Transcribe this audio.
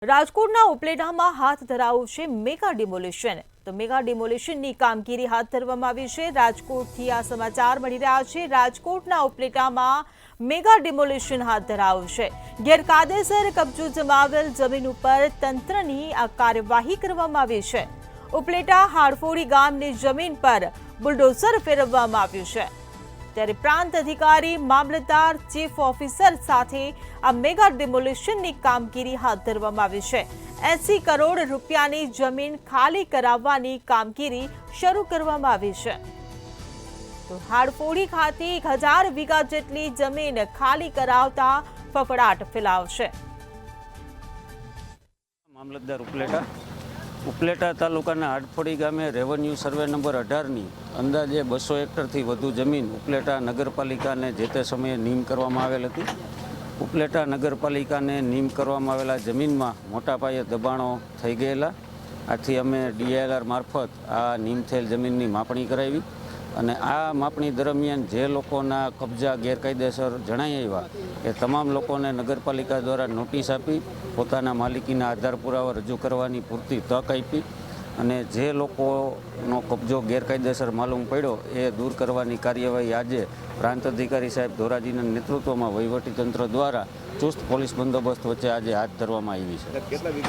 રાજકોટના ઉપલેટામાં હાથ ધરાયું છે મેગા ડિમોલિશન। તો મેગા ડિમોલિશનની કામગીરી હાથ ધરવામાં આવી છે। રાજકોટથી આ સમાચાર મળી રહ્યા છે। રાજકોટના ઉપલેટામાં મેગા ડિમોલિશન હાથ ધરાયું છે। ગેરકાયદેસર કબજો જમાવેલ જમીન ઉપર તંત્રની આ કાર્યવાહી કરવામાં આવી છે। ઉપલેટા હાડફોડી ગામની જમીન પર બુલડોઝર ફેરવવામાં આવ્યું છે। ત્યારે પ્રાંત અધિકારી મામલતદાર ચીફ ઓફિસર સાથે આ મેગા ડિમોલિશનની કામગીરી હાથ ધરવામાં આવી છે। 80 કરોડ રૂપિયાની જમીન ખાલી કરાવવાની કામગીરી શરૂ કરવામાં આવી છે। તો હાડફોડી ખાતે 1000 વીઘા જેટલી જમીન ખાલી કરાવતા ફફડાટ ફેલાવશે। મામલતદાર ઉપલેટા તાલુકાના હાડફોડી ગામે રેવન્યુ સર્વે નંબર 18ની અંદાજે 200 હેક્ટરથી વધુ જમીન ઉપલેટા નગરપાલિકાને જે તે સમયે નીમ કરવામાં આવેલ હતી। ઉપલેટા નગરપાલિકાને નીમ કરવામાં આવેલા જમીનમાં મોટા પાયે દબાણો થઈ ગયેલા। આથી અમે DILR મારફત આ નીમ થયેલ જમીનની માપણી કરાવી અને આ માપણી દરમિયાન જે લોકોના કબજા ગેરકાયદેસર જણાઈ આવ્યા એ તમામ લોકોને નગરપાલિકા દ્વારા નોટિસ આપી પોતાના માલિકીના આધાર પુરાવા રજૂ કરવાની પૂરતી તક આપી અને જે લોકોનો કબજો ગેરકાયદેસર માલુમ પડ્યો એ દૂર કરવાની કાર્યવાહી આજે પ્રાંત અધિકારી સાહેબ ધોરાજીના નેતૃત્વમાં વહીવટીતંત્ર દ્વારા ચુસ્ત પોલીસ બંદોબસ્ત વચ્ચે આજે હાથ ધરવામાં આવી છે।